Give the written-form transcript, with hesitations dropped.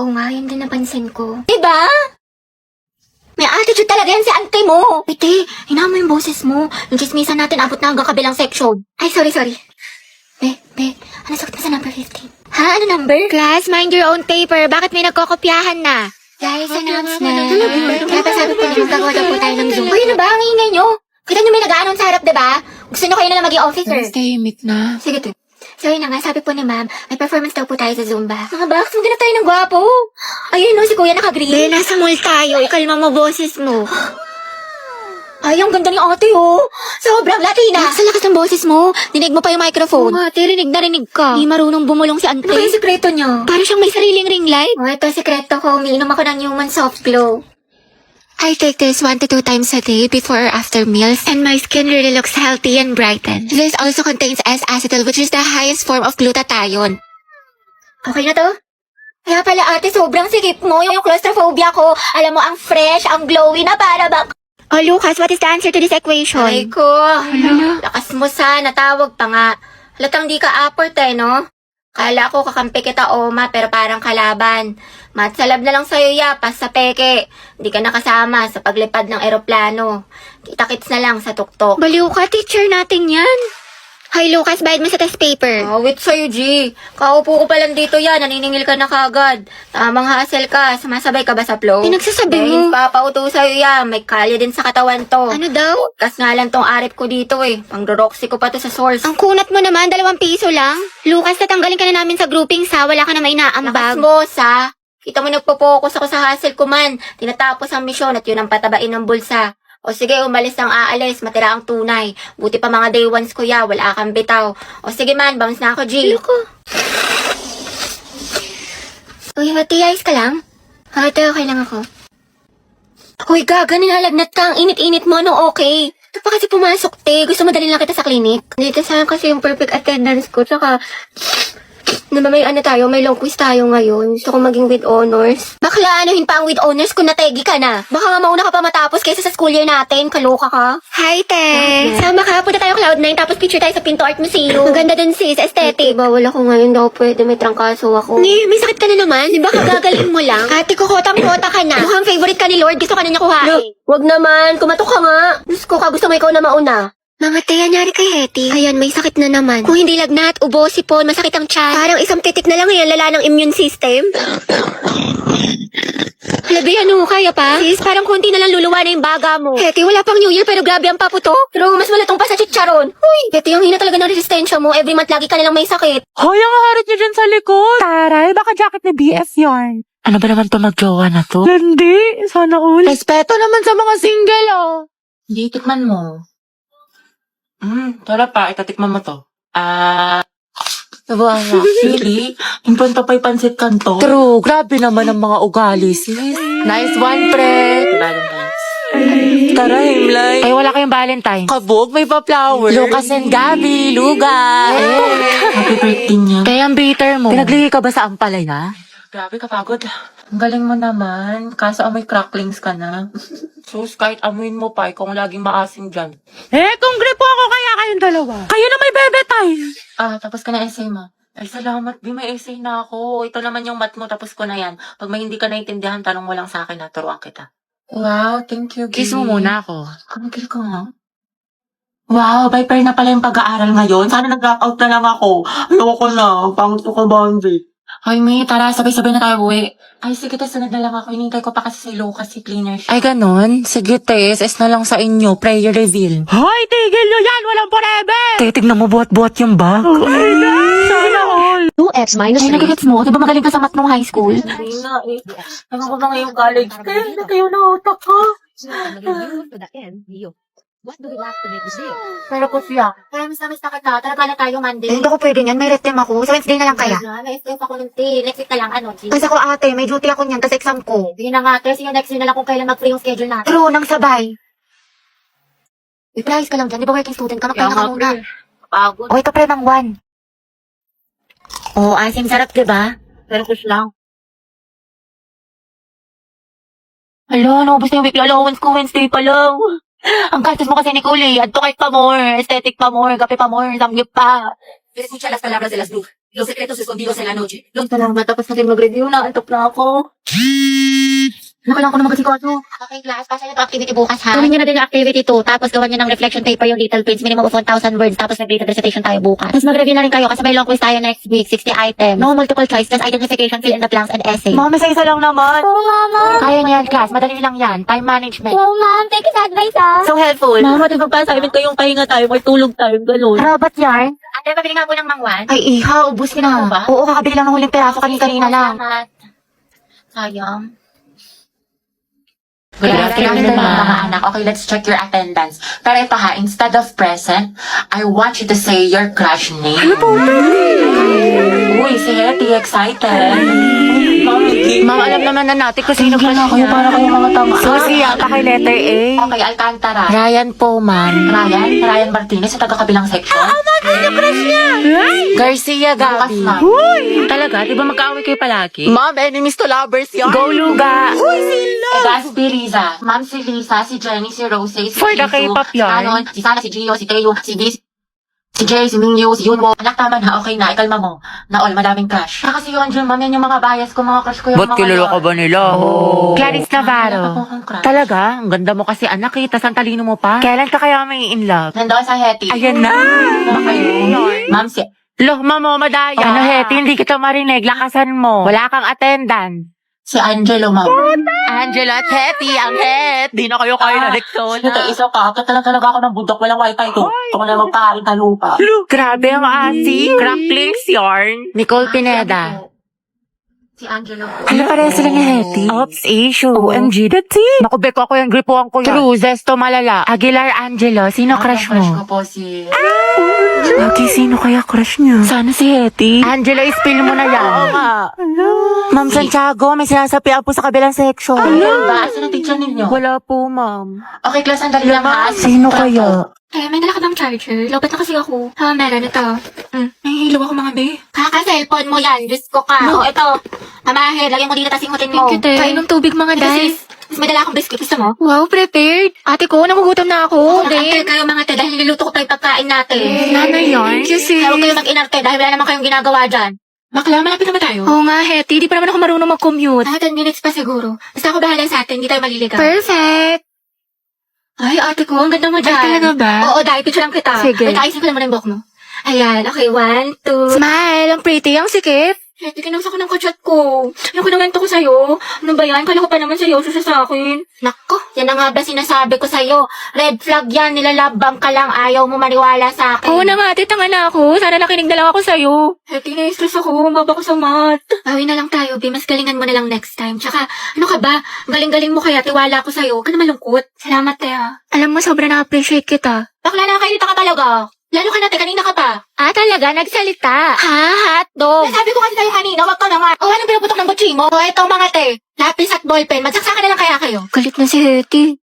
Oo nga, yun din napansin ko. Diba? May attitude talaga yan si auntie mo. Piti, hinama mo yung boses mo. Yung chismisan natin abot na hanggang kabilang section. Ay, sorry. Be, ano sakit mo sa number 15? Ha? Ano number? Class, mind your own paper. Bakit may nagkokopyahan na? Guys, announcement. Kaya pa sabi ko na magkagawa daw po tayo ng Zoom. Uy, ano ba? Ang ingay nyo. Kita nyo may nag-a-announce sa harap, diba? Gusto nyo kayo na lang maging officer. Tahimik na. Sige, to. So yun na nga, sabi po ni ma'am, may performance daw po tayo sa Zumba. Mga box, maghanap tayo ng gwapo. Ayun no, si kuya naka-green. Be, nasa mall tayo. Ikalma mo boses mo. Ay, ang ganda ni ate oh. Sobrang Latina. Sa lakas ng boses mo, dinig mo pa yung microphone. Oo, ate, rinig na rinig ka. Di marunong bumulong si ante. Ano kaya sikreto niya? Para siyang may sariling ring light. Oh, ito sikreto ko. Umiinom ako ng human soft glow. I take this 1 to 2 times a day before or after meals, and my skin really looks healthy and brightened. This also contains S-acetyl, which is the highest form of glutathione. Okay na to? Kaya pala ate, sobrang sikip mo. Yung claustrophobia ko, alam mo, ang fresh, ang glowy na para bang... Oh, Lucas, what is the answer to this equation? Ay ko, lakas mo sana, tawag pa nga. Halatang di ka aport no? Kala ko kakampi kita, Oma, pero parang kalaban. Matsalab na lang sa'yo, yapas sa peke. Hindi ka nakasama sa paglipad ng eroplano. Kita-kits na lang sa tuktok. Baliw ka, teacher natin yan. Hi, Lucas, bayad mo sa test paper. Wait sa'yo, G. Kaupo ko pa lang dito yan, naniningil ka na kagad. Tamang hassle ka, sumasabay ka ba sa flow? Pinagsasabi mo. Papauto sa'yo yan, may kalya din sa katawan to. Ano daw? Kas nga lang tong arip ko dito Pang-roxy ko pa to sa source. Ang kunat mo naman, 2 piso lang. Lucas, tatanggalin ka na namin sa grouping sa, wala ka na may naambag. Lakas mo, sa. Kita mo nagpo-focus ako sa hustle ko man. Tinatapos ang misyon at yun ang patabain ng bulsa. O sige, umalis ang aalis, matira ang tunay. Buti pa mga day ones kuya, wala kang bitaw. O sige man, bounce na ako, G. Loko. Uy, hati, ayos ka lang? Hati, okay lang ako. Uy, gaga, nilalagnat ka. Ang init-init mo, no, okay? Ito pa kasi pumasok, te. Gusto mo dalhin lang kita sa clinic? Dito saan kasi yung perfect attendance ko, tsaka... may may long quiz tayo ngayon. Gusto kong maging with honors. Bakla, anuhin pa ang with honors kung nategi ka na. Baka nga mauna ka pa matapos kaysa sa school year natin. Kaloka ka. Hi, te. Sama ka. Punta tayo Cloud9 tapos picture tayo sa Pinto Art Museum. Ang ganda dun, sis. Aesthetic. Bawal ako ngayon daw pwede. May trangkaso ako. May sakit ka na naman. Di ba kagagaling mo lang? Ate, kukotang-kota ka na. Mukhang favorite ka ni Lord. Gusto ka na niya kuhain. Wag naman. Kumatok ka nga. Diyos ko ka. Gusto mo ikaw na mauna. Mga te, anyari kay Hetty. Ayan, may sakit na naman. Kung hindi lagnat, ubo, sipon, masakit ang tiyan. Parang isang titik na lang yan, lala ng immune system. Labi, ano, kaya pa? Sis, parang konti na lang luluwa na yung baga mo. Hetty, wala pang New Year pero grabe ang paputok. Pero mas malatong pa sa chicharon. Uy, Hetty, ang hina talaga ng resistensya mo. Every month lagi ka nilang may sakit. Hoy, ang harit niyo dyan sa likod. Taray, baka jacket ni BF yarn. Ano ba naman to magjowa na to? Hindi, sana all. Respeto naman sa mga single, oh. Hindi, tikman mo. Tara pa, itatikman mo to. Nabuha nga. Really? Impanta pa'y pansit kanto? True, grabe naman ang mga ugali, sis. Nice one, pre. Valentine's. Tara, Himlay. Ay, wala kayong Valentine. Kabog, may pa-flower. Lucas and Gabi, luga. Happy birthday niya. Kaya ang bitter mo. Pinagligi ka ba sa ampalaya? Grabe, kapagod. Ang galing mo naman. Kaso amoy cracklings ka na. Sus, kahit amuin mo pa, kung laging maasim dyan. Kung gripo ako kaya kayong dalawa. Kayo na may bebe tayo. Tapos ka na essay mo. Ay, salamat, Bi. May essay na ako. Ito naman yung math mo, tapos ko na yan. Pag may hindi ka naintindihan, tanong mo lang sa akin, turuan kita. Wow, thank you, Bi. Kiss mo muna ako. Kamagil ko nga. Wow, Viper na pala yung pag-aaral ngayon. Sana nag-drop out na lang ako. Ayoko na. Pangit ko ka, Boundary. Hoy, May, tara, sabay-sabay na tayo uwi. Ay, sige, te, sunod na lang ako. Hinintay ko pa kasi si Lucas, si cleaner siya. Ay, ganon? Sige, te, SS na lang sa inyo. Prayer reveal. Hoy, tigil nyo yan! Walang forever! Te, tignan mo buhat-buhat yung bag. Okay na! Sana all! 2x minus Ay, 3. nagigits mo. Di ba magaling ka sa math nung high school? Hindi na eh. Ano ko ba ngayong college? Kaya na kayo na utak ko. To the end, Leo. What do we lack to make this deal? Pero po siya. Kaya miss na kita. Talaga na tayo Monday. Hindi ko pwede niyan. May rest time ako. Sa Wednesday na lang kaya. May escape ako ng tea. Next week na lang, G? Kasi ako ate, may duty ako niyan. Tapos exam ko. Hindi na nga, Sige, next week na lang kung kailan mag-free yung schedule natin. True, nang sabay. I-price ka lang dyan. Di ba working student ka? Magpahinga ka muna. Pagod. Okay ka pre ng 1. Asim sarap, diba? Pero kus lang. Hala, naubos na yung weekly allowance ko. Wednesday pa lang. Ang gastos mo kasi ni Kuli. Adto kahit pa more. Aesthetic pa more. Kape pa more. Samgyup pa. Escucha las palabras de las brujas. Los secretos escondidos en la noche. Salamat, tapos natin mag-review na. Antok na ako. Nakailangan ko na mag-asikaso. Okay, class. Pasa niyo ito activity bukas, ha? Gawin niyo na din yung activity 2. Tapos gawan niyo ng reflection paper yung little prints. Minimum of 1,000 words. Tapos mag-data recitation tayo bukas. Tapos mag-review na rin kayo kasi may long quiz tayo next week. 60 items. No multiple choice. Just identification, fill in the blanks, and essay. Ma'am, isa lang naman. Oo, mama. Kaya niyan, class. Madali lang yan. Time management. Oo, ma'am. Thank you sa advice, ha? So helpful. Mama, di ba pa sa amin kayong pahinga tayo, may tulog tayo, gano'n. Robot yarn? Ate, pabili nga po ng mangwan. Ay, iha. Ubus ka na. ba? Oo, kakabili lang ng huling peraso kanina lang. Salamat. Sayang. Good afternoon, mga anak. Okay, let's check your attendance. Pero ito ha, instead of present, I want you to say your crush name. Uy, si Hetty, excited. Ma'am, alam naman na natin kung sino crush niya. Para kayo mga tama. Susi, yata kay letter A. Okay, Alcantara. Ryan po, ma'am. Ryan Martinez sa taga-kabilang section. Yung crush niya. Garcia Gabi. Talaga? Di ba magkaaway kayo palagi? Ma'am, enemies to lovers yun. Go, Luga. Uy, sila. Gaspi, Riza. Ma'am, si Lisa, si Jenny, si Rose, si For the Jisoo, K-pop yarn. Anon, si Sana, si Gio, si Teo, si Viz, si Jay, si Mingyu, si Yunwo. Anak, tama na. Okay na. Ikalma mo. Na all, madaming crush. Ah, kasi yun, ma'am, yan yung mga bias ko, mga crush ko yung Ba't mga kilala yun. ka ba nila? Clarice Navarro. Wala pa po akong crush. Talaga? Ang ganda mo kasi anak eh, tas ang talino mo pa. Kailan ka kaya may in love? Nandoon sa Hetty. Ayan na! Ba kayo? Ma'am, si... Loh, mamo, madaya. Ano, Hetty, hindi kita marinig. Lakasan mo. Wala kang attendance. Si Angelo, ma'am. Angela at Hetty, ang het. Di na kayo kayo na leksyon. Ito, isa pa. Talaga ako ng bundok. Walang wifi ko. Kung na magpaharin ka lupa. Grabe ang asi. Crack links yarn. Nicole Pineda. Si Angelo. Ano pareho sila ni Hetty? Oops, issue. OMG, that's it. Naku, beko ako yan. Gripuan ko yan. True, Zesto Malala. Aguilar Angelo, sino crush Crush ko mo? po si... Okay, sino kaya crush niya? Sana si Hetty. Angelo, ispill mo na yan. Oo nga. Ma'am Santiago, may sinasapian po sa kabilang section. Ano ba? Saan ang teacher ninyo? Wala po, ma'am. Okay, class, sandali lang ha. Sino kaya? Eh, may dala ka bang charger? Lobat na kasi ako. Ha, meron ito. Nahihilo ako mga be. Kaka-cellphone mo yan. Diyos ko ka. Oh, ito. Mamahe, lagyan mo dito tas ingutin mo. Thank you, te. Painom tubig mga guys. Mas may dala akong biscuit. Gusto mo? Wow, prepared. Ate ko, nagugutom na ako. Nakantay kayo mga te dahil niluluto ko pa yung pagkain natin. Nanay yarn? Thank you, sis. Huwag kayo mag-inarte dahil wala naman kayong ginagawa dyan. Bakla, malapit naman tayo. Oo nga, Hetty. Di pa naman ako marunong mag-commute. 10 minutes pa siguro. Basta ako bahala sa atin. Hindi tayo maliligaw. Perfect. Ay, ate ko, ang ganda mo dyan. Ay, talaga ba? Oo, dahil picture lang kita. Sige. Wait, ayusin ko naman ang buhok mo. Ayan, okay, 1, 2. Smile, ang pretty, ang sikip. Hetty, kinausa ko ng kachat ko. Yung kinawento ko sa'yo. Ano ba yan? Kala ko pa naman seryoso siya sa akin. Nako, yan na nga ba sinasabi ko sa'yo. Red flag yan, nilalabang ka lang. Ayaw mo maniwala sa akin. Oo na nga, ate, tanga na ako. Sana nakinig na lang ako sa'yo. Hetty, na-stress ako. Mababa ko sa mat. Bawi na lang tayo, B. Mas galingan mo na lang next time. Tsaka, ano ka ba? Galing-galing mo kaya, tiwala ko sa'yo. Huwag ka na malungkot. Salamat, Tea. Alam mo, sobra na-appreciate kita. Bakla na kayo, ka talaga. Lalo ka natin, kanina ka pa. Ah, talaga? Nagsalita? Ha? Hotdog? Nasabi ko kasi sa'yo kanina, wag ka na nga. O, anong pinuputok ng butsi mo? O, eto mga te. Lapis at ballpen. Magsaksakan na lang kaya kayo. Galit na si Hetty.